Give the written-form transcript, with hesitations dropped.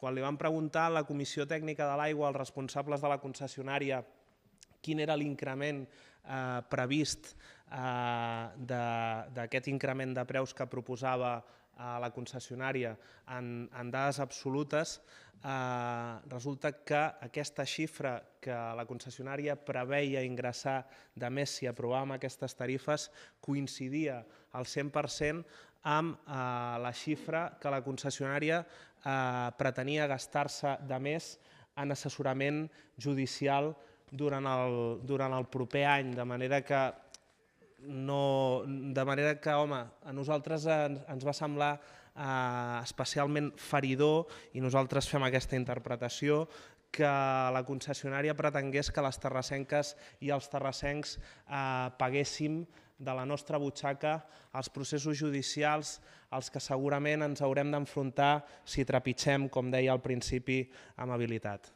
Quan li van preguntar a la Comissió Tècnica de l'Aigua als responsables de la concessionària quin era l'increment previst d'aquest increment de preus que proposava la concessionària en dades absolutes, resulta que aquesta xifra que la concessionària preveia ingressar de més si aprovàvem aquestes tarifes coincidia al 100% amb la xifra que la concessionària pretenia gastar-se de més en assessorament judicial durant el proper any, de manera que, home, a nosaltres ens va semblar especialment feridor, i nosaltres fem aquesta interpretació, que la concessionària pretengués que les terrassenques i els terrassencs paguéssim de la nostra butxaca els processos judicials als que segurament ens haurem d'enfrontar si trepitgem, com deia al principi, amb habilitat.